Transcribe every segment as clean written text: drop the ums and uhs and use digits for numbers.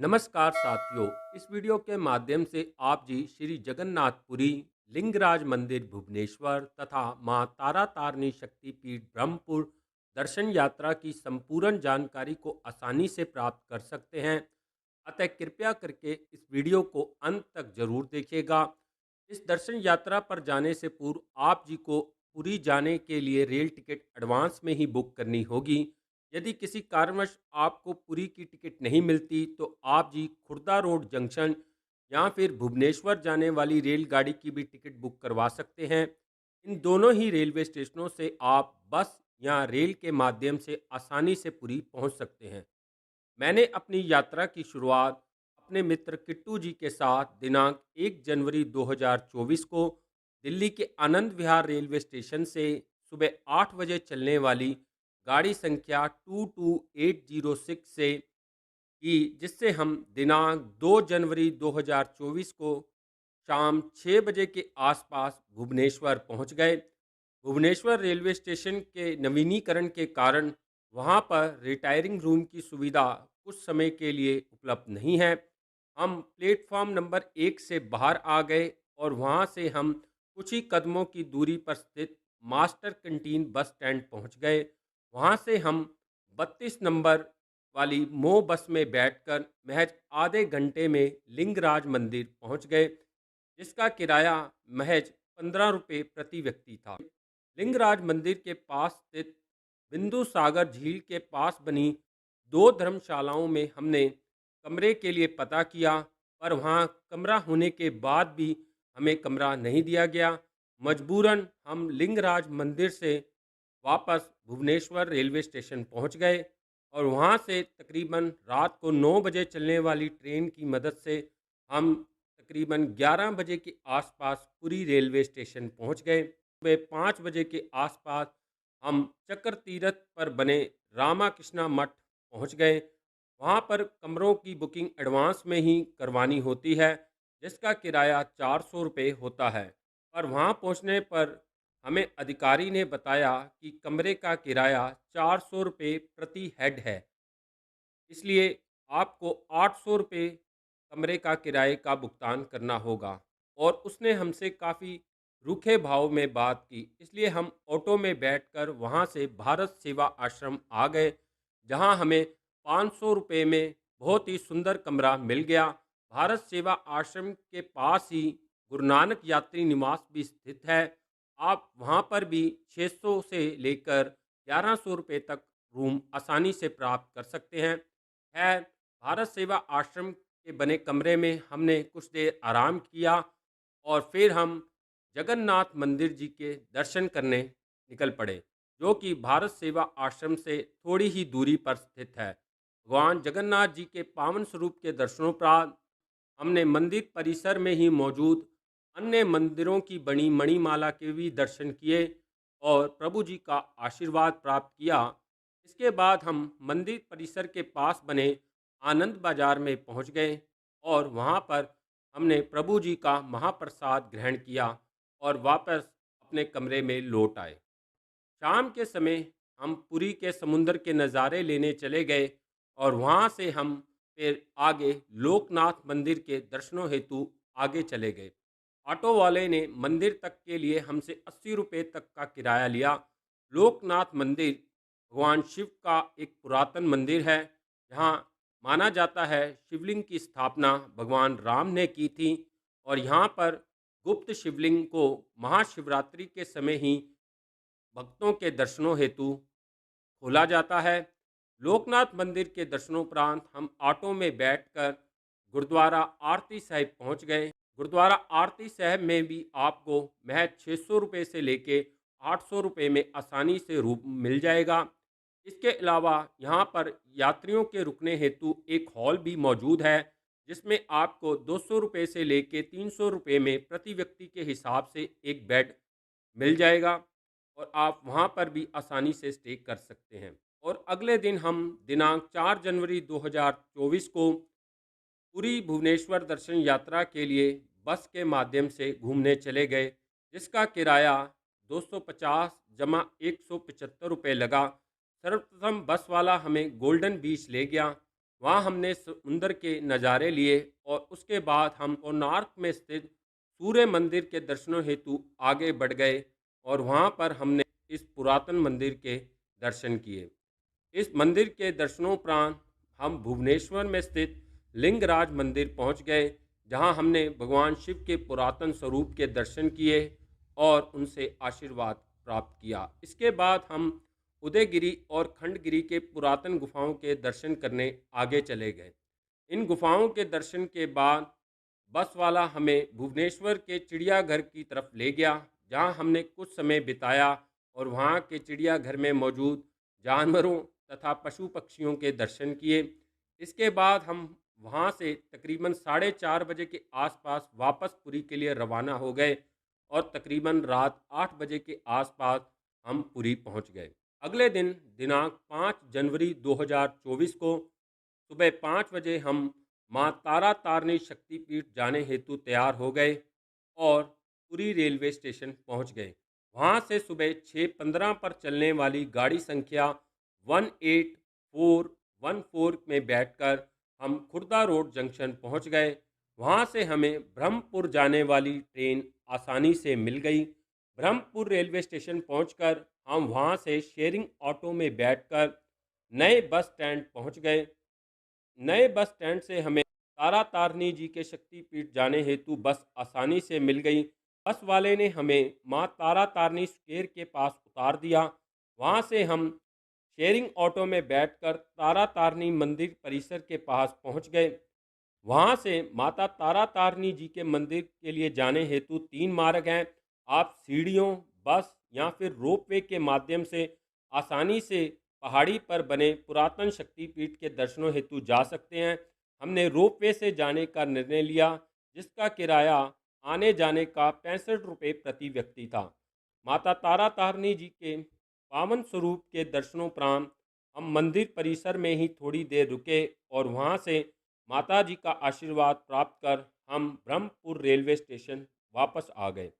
नमस्कार साथियों। इस वीडियो के माध्यम से आप जी श्री जगन्नाथपुरी लिंगराज मंदिर भुवनेश्वर तथा मां तारा तारणी शक्तिपीठ ब्रह्मपुर दर्शन यात्रा की संपूर्ण जानकारी को आसानी से प्राप्त कर सकते हैं। अतः कृपया करके इस वीडियो को अंत तक जरूर देखिएगा। इस दर्शन यात्रा पर जाने से पूर्व आप जी को पुरी जाने के लिए रेल टिकट एडवांस में ही बुक करनी होगी। यदि किसी कारणवश आपको पुरी की टिकट नहीं मिलती तो आप जी खुर्दा रोड जंक्शन या फिर भुवनेश्वर जाने वाली रेलगाड़ी की भी टिकट बुक करवा सकते हैं। इन दोनों ही रेलवे स्टेशनों से आप बस या रेल के माध्यम से आसानी से पुरी पहुंच सकते हैं। मैंने अपनी यात्रा की शुरुआत अपने मित्र किट्टू जी के साथ दिनांक 1 जनवरी 2024 को दिल्ली के आनंद विहार रेलवे स्टेशन से सुबह 8 बजे चलने वाली गाड़ी संख्या 22806 से की, जिससे हम दिनांक 2 जनवरी 2024 को शाम 6 बजे के आसपास भुवनेश्वर पहुंच गए। भुवनेश्वर रेलवे स्टेशन के नवीनीकरण के कारण वहां पर रिटायरिंग रूम की सुविधा कुछ समय के लिए उपलब्ध नहीं है। हम प्लेटफॉर्म नंबर 1 से बाहर आ गए और वहां से हम कुछ ही कदमों की दूरी पर स्थित मास्टर कैंटीन बस स्टैंड पहुंच गए। वहां से हम 32 नंबर वाली मो बस में बैठकर महज आधे घंटे में लिंगराज मंदिर पहुंच गए, जिसका किराया महज 15 रुपये प्रति व्यक्ति था। लिंगराज मंदिर के पास स्थित बिंदु सागर झील के पास बनी दो धर्मशालाओं में हमने कमरे के लिए पता किया, पर वहां कमरा होने के बाद भी हमें कमरा नहीं दिया गया। मजबूरन हम लिंगराज मंदिर से वापस भुवनेश्वर रेलवे स्टेशन पहुंच गए और वहां से तकरीबन रात को 9 बजे चलने वाली ट्रेन की मदद से हम तकरीबन 11 बजे के आसपास पुरी रेलवे स्टेशन पहुंच गए। सुबह 5 बजे के आसपास हम चक्र तीर्थ पर बने रामाकृष्णा मठ पहुंच गए। वहां पर कमरों की बुकिंग एडवांस में ही करवानी होती है, जिसका किराया 400 रुपये होता है। पर वहां पहुंचने पर हमें अधिकारी ने बताया कि कमरे का किराया 400 रुपये प्रति हेड है, इसलिए आपको 800 रुपये कमरे का किराए का भुगतान करना होगा। और उसने हमसे काफ़ी रूखे भाव में बात की, इसलिए हम ऑटो में बैठकर वहाँ से भारत सेवा आश्रम आ गए, जहाँ हमें 500 रुपये में बहुत ही सुंदर कमरा मिल गया। भारत सेवा आश्रम के पास ही गुरु नानक यात्री निवास भी स्थित है। आप वहाँ पर भी 600 से लेकर 1100 रुपये तक रूम आसानी से प्राप्त कर सकते हैं। है भारत सेवा आश्रम के बने कमरे में हमने कुछ देर आराम किया और फिर हम जगन्नाथ मंदिर जी के दर्शन करने निकल पड़े, जो कि भारत सेवा आश्रम से थोड़ी ही दूरी पर स्थित है। भगवान जगन्नाथ जी के पावन स्वरूप के दर्शनोपरांत हमने मंदिर परिसर में ही मौजूद अन्य मंदिरों की बनी मणिमाला के भी दर्शन किए और प्रभु जी का आशीर्वाद प्राप्त किया। इसके बाद हम मंदिर परिसर के पास बने आनंद बाजार में पहुंच गए और वहां पर हमने प्रभु जी का महाप्रसाद ग्रहण किया और वापस अपने कमरे में लौट आए। शाम के समय हम पुरी के समुंदर के नज़ारे लेने चले गए और वहाँ से हम फिर आगे लोकनाथ मंदिर के दर्शनों हेतु आगे चले गए। ऑटो वाले ने मंदिर तक के लिए हमसे 80 रुपये तक का किराया लिया। लोकनाथ मंदिर भगवान शिव का एक पुरातन मंदिर है, जहाँ माना जाता है शिवलिंग की स्थापना भगवान राम ने की थी और यहाँ पर गुप्त शिवलिंग को महाशिवरात्रि के समय ही भक्तों के दर्शनों हेतु खोला जाता है। लोकनाथ मंदिर के दर्शनोपरांत हम ऑटो में बैठकर गुरुद्वारा आरती साहिब पहुंच गए। गुरुद्वारा आरती साहिब में भी आपको महज 600 रुपये से लेके 800 रुपये में आसानी से रूम मिल जाएगा। इसके अलावा यहाँ पर यात्रियों के रुकने हेतु एक हॉल भी मौजूद है, जिसमें आपको 200 रुपये से लेके 300 रुपये में प्रति व्यक्ति के हिसाब से एक बेड मिल जाएगा और आप वहाँ पर भी आसानी से स्टे कर सकते हैं। और अगले दिन हम दिनांक 4 जनवरी 2024 को पूरी भुवनेश्वर दर्शन यात्रा के लिए बस के माध्यम से घूमने चले गए, जिसका किराया 250 जमा 175 रुपये लगा। सर्वप्रथम बस वाला हमें गोल्डन बीच ले गया। वहाँ हमने समुंदर के नज़ारे लिए और उसके बाद हम कोणार्क में स्थित सूर्य मंदिर के दर्शनों हेतु आगे बढ़ गए और वहाँ पर हमने इस पुरातन मंदिर के दर्शन किए। इस मंदिर के दर्शनोपरांत हम भुवनेश्वर में स्थित लिंगराज मंदिर पहुंच गए, जहां हमने भगवान शिव के पुरातन स्वरूप के दर्शन किए और उनसे आशीर्वाद प्राप्त किया। इसके बाद हम उदयगिरी और खंडगिरी के पुरातन गुफाओं के दर्शन करने आगे चले गए। इन गुफाओं के दर्शन के बाद बस वाला हमें भुवनेश्वर के चिड़ियाघर की तरफ ले गया, जहां हमने कुछ समय बिताया और वहां के चिड़ियाघर में मौजूद जानवरों तथा पशु पक्षियों के दर्शन किए। इसके बाद हम वहां से तकरीबन 4:30 बजे के आसपास वापस पुरी के लिए रवाना हो गए और तकरीबन रात 8 बजे के आसपास हम पुरी पहुंच गए। अगले दिन दिनांक 5 जनवरी 2024 को सुबह 5 बजे हम माँ तारा तारनी शक्तिपीठ जाने हेतु तैयार हो गए और पुरी रेलवे स्टेशन पहुंच गए। वहां से सुबह 6:15 पर चलने वाली गाड़ी संख्या 18414 में बैठकर हम खुर्दा रोड जंक्शन पहुंच गए। वहां से हमें ब्रह्मपुर जाने वाली ट्रेन आसानी से मिल गई। ब्रह्मपुर रेलवे स्टेशन पहुंचकर हम वहां से शेयरिंग ऑटो में बैठकर नए बस स्टैंड पहुंच गए। नए बस स्टैंड से हमें तारा तारनी जी के शक्तिपीठ जाने हेतु बस आसानी से मिल गई। बस वाले ने हमें माँ तारा तारनी स्क्वेयर के पास उतार दिया। वहाँ से हम शेयरिंग ऑटो में बैठकर तारा तारनी मंदिर परिसर के पास पहुँच गए। वहाँ से माता तारा तारनी जी के मंदिर के लिए जाने हेतु 3 मार्ग हैं। आप सीढ़ियों, बस या फिर रोपवे के माध्यम से आसानी से पहाड़ी पर बने पुरातन शक्तिपीठ के दर्शनों हेतु जा सकते हैं। हमने रोपवे से जाने का निर्णय लिया, जिसका किराया आने जाने का 65 रुपये प्रति व्यक्ति था। माता तारा तारनी जी के पावन स्वरूप के दर्शनोपरांत हम मंदिर परिसर में ही थोड़ी देर रुके और वहाँ से माता जी का आशीर्वाद प्राप्त कर हम ब्रह्मपुर रेलवे स्टेशन वापस आ गए।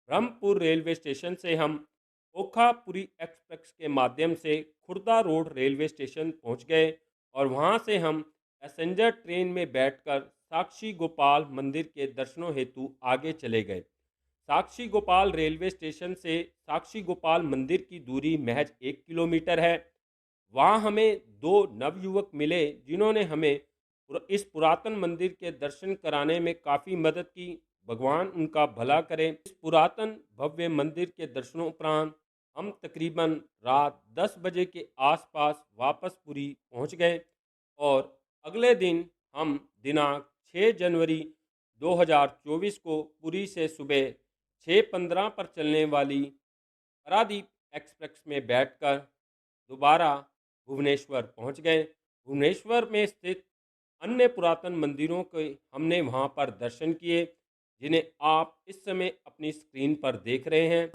ब्रह्मपुर रेलवे स्टेशन से हम ओखापुरी एक्सप्रेस के माध्यम से खुर्दा रोड रेलवे स्टेशन पहुंच गए और वहां से हम पैसेंजर ट्रेन में बैठकर साक्षी गोपाल मंदिर के दर्शनों हेतु आगे चले गए। साक्षी गोपाल रेलवे स्टेशन से साक्षी गोपाल मंदिर की दूरी महज 1 किलोमीटर है। वहाँ हमें दो नवयुवक मिले, जिन्होंने हमें इस पुरातन मंदिर के दर्शन कराने में काफ़ी मदद की। भगवान उनका भला करें। इस पुरातन भव्य मंदिर के दर्शनोपरांत हम तकरीबन रात 10 बजे के आसपास वापस पुरी पहुंच गए और अगले दिन हम दिनांक 6 जनवरी 2024 को पुरी से सुबह 6:15 पर चलने वाली पारादीप एक्सप्रेस में बैठकर दोबारा भुवनेश्वर पहुंच गए। भुवनेश्वर में स्थित अन्य पुरातन मंदिरों के हमने वहां पर दर्शन किए, जिन्हें आप इस समय अपनी स्क्रीन पर देख रहे हैं।